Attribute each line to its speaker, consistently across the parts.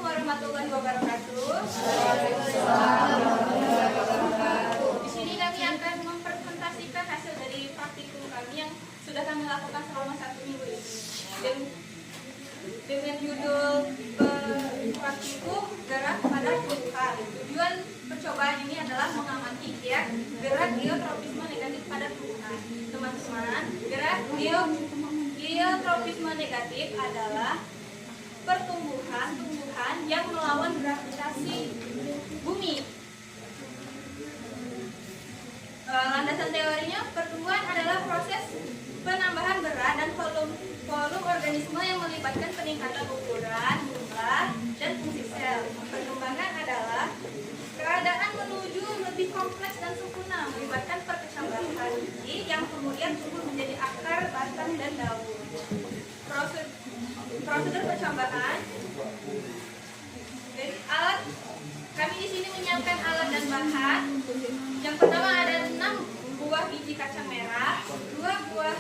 Speaker 1: warahmatullahi wabarakatuh. Di sini kami akan mempresentasikan hasil dari praktikum kami yang sudah kami lakukan selama 1 minggu ini. Dan dengan judul praktikum gerak pada tumbuhan. Tujuan percobaan ini adalah mengamati gerak geotropisme negatif pada tumbuhan. Teman-teman, gerak geotropisme negatif adalah tumbuhan yang melawan gravitasi bumi. Landasan teorinya, pertumbuhan adalah proses penambahan berat dan volume organisme yang melibatkan peningkatan ukuran, jumlah, dan fungsi sel. Perkembangan adalah keadaan menuju lebih kompleks dan sempurna, melibatkan perkecambahan biji yang kemudian tumbuh menjadi akar, batang, dan daun. Prosedur percambahan. Dari alat, kami di sini menyiapkan alat dan bahan. Yang pertama ada 6 buah biji kacang merah, 2 buah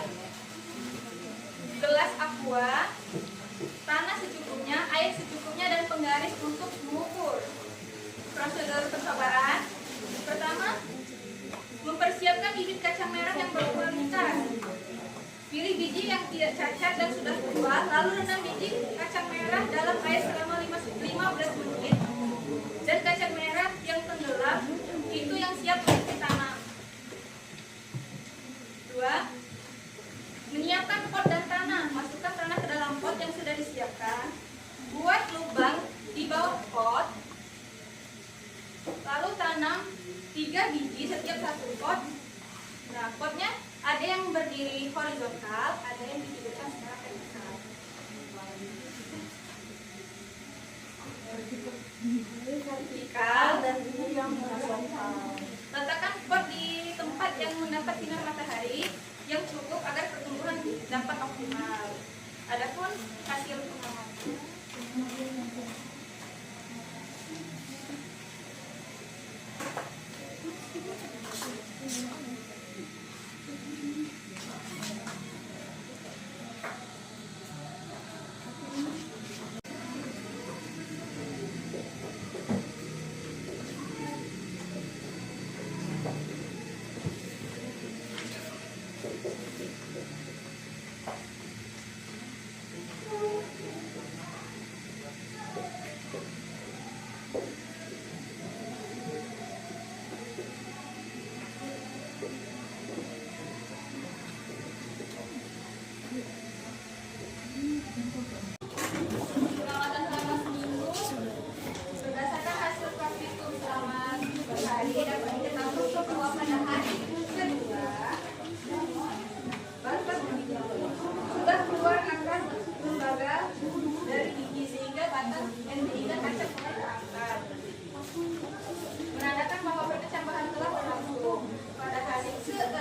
Speaker 1: gelas aqua, tanah secukupnya, air secukupnya, dan penggaris untuk mengukur. Prosedur percobaan. Pertama, mempersiapkan bibit kacang merah yang berukuran besar. Pilih biji yang tidak cacat dan sudah tua, lalu rendam biji kacang merah dalam air selama 15 menit. Dan kacang merah yang tenggelam itu yang siap untuk ditanam. 2. Menyiapkan pot dan tanah. Masukkan tanah ke dalam pot yang sudah disiapkan. Buat lubang di bawah pot. Lalu tanam 3 biji setiap 1 pot. Nah, potnya ada yang berdiri horizontal, ada yang didirikan secara vertikal. Vertikal dan yang horizontal. Letakkan pot di tempat yang mendapat sinar matahari yang cukup agar pertumbuhan dapat optimal. Adapun hasil pengamatan. Menandakan bahwa perkecambahan telah berlangsung. Pada hari ke-6,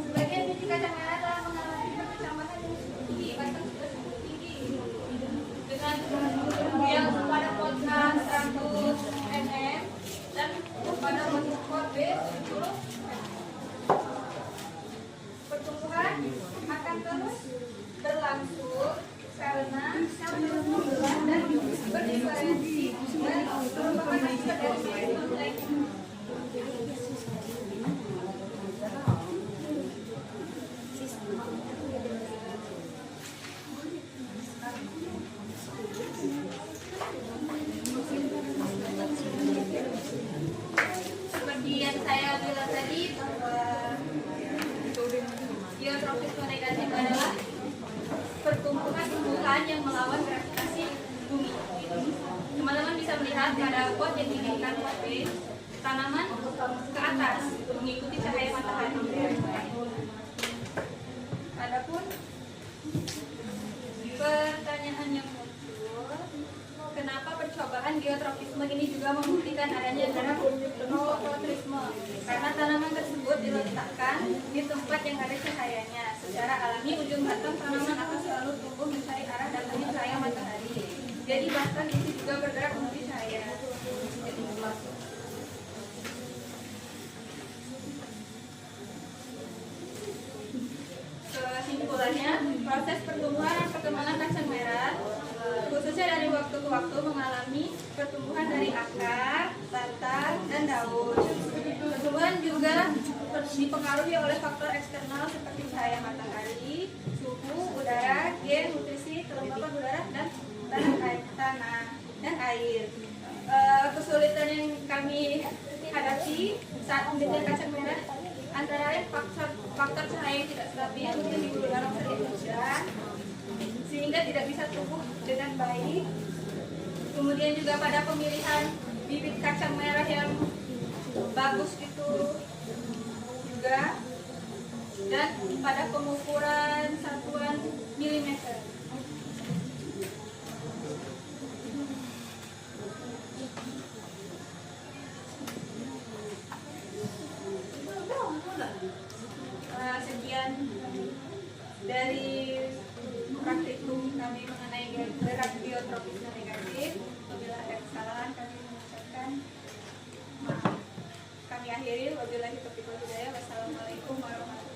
Speaker 1: sebagian biji kacang merah telah mengalami perkecambahan yang cukup tinggi, bahkan sudah cukup tinggi. Dengan yang pada pot A 100 mm dan pada pot B 70 pertumbuhan akan terus berlangsung karena sel bertumbuh dan berdiferensi dan merupakan akibat dari nilai. Seperti yang saya bilang tadi, bahwa geotropisme negatif adalah pertumbuhan yang melawan gravitasi bumi. Teman-teman bisa melihat pada pot yang didirikan pot B, tanaman ke atas mengikuti cahaya matahari. Adapun pertanyaan yang muncul, kenapa percobaan geotropisme ini juga membuktikan adanya gerak geotropisme? Karena tanaman tersebut diletakkan di tempat yang ada cahayanya. Secara alami, ujung batang tanaman akan selalu tumbuh mencari arah datangnya cahaya matahari. Jadi batang itu juga bergerak menuju cahaya. Kesimpulannya, proses pertumbuhan dan perkembangan kacang merah, khusus Manusia dari waktu ke waktu mengalami pertumbuhan dari akar, batang, dan daun. Pertumbuhan juga dipengaruhi oleh faktor eksternal seperti cahaya matahari, suhu udara, gen, nutrisi, kelembapan udara, dan tanah dan air. Kesulitan yang kami hadapi saat mendeteksi kacang merah antara lain faktor cahaya yang tidak stabil, mungkin di udara sering hujan, sehingga tidak bisa tumbuh dengan baik. Kemudian juga pada pemilihan bibit kacang merah yang bagus itu juga, dan pada pengukuran satuan milimeter. Sekian dari praktikum kami mengenai gerak biotropis dan negatif. Apabila ada kesalahan kami mengucapkan maaf. Kami akhiri, wabillahi taufiq wal hidayah. Wassalamualaikum warahmatullahi wabarakatuh.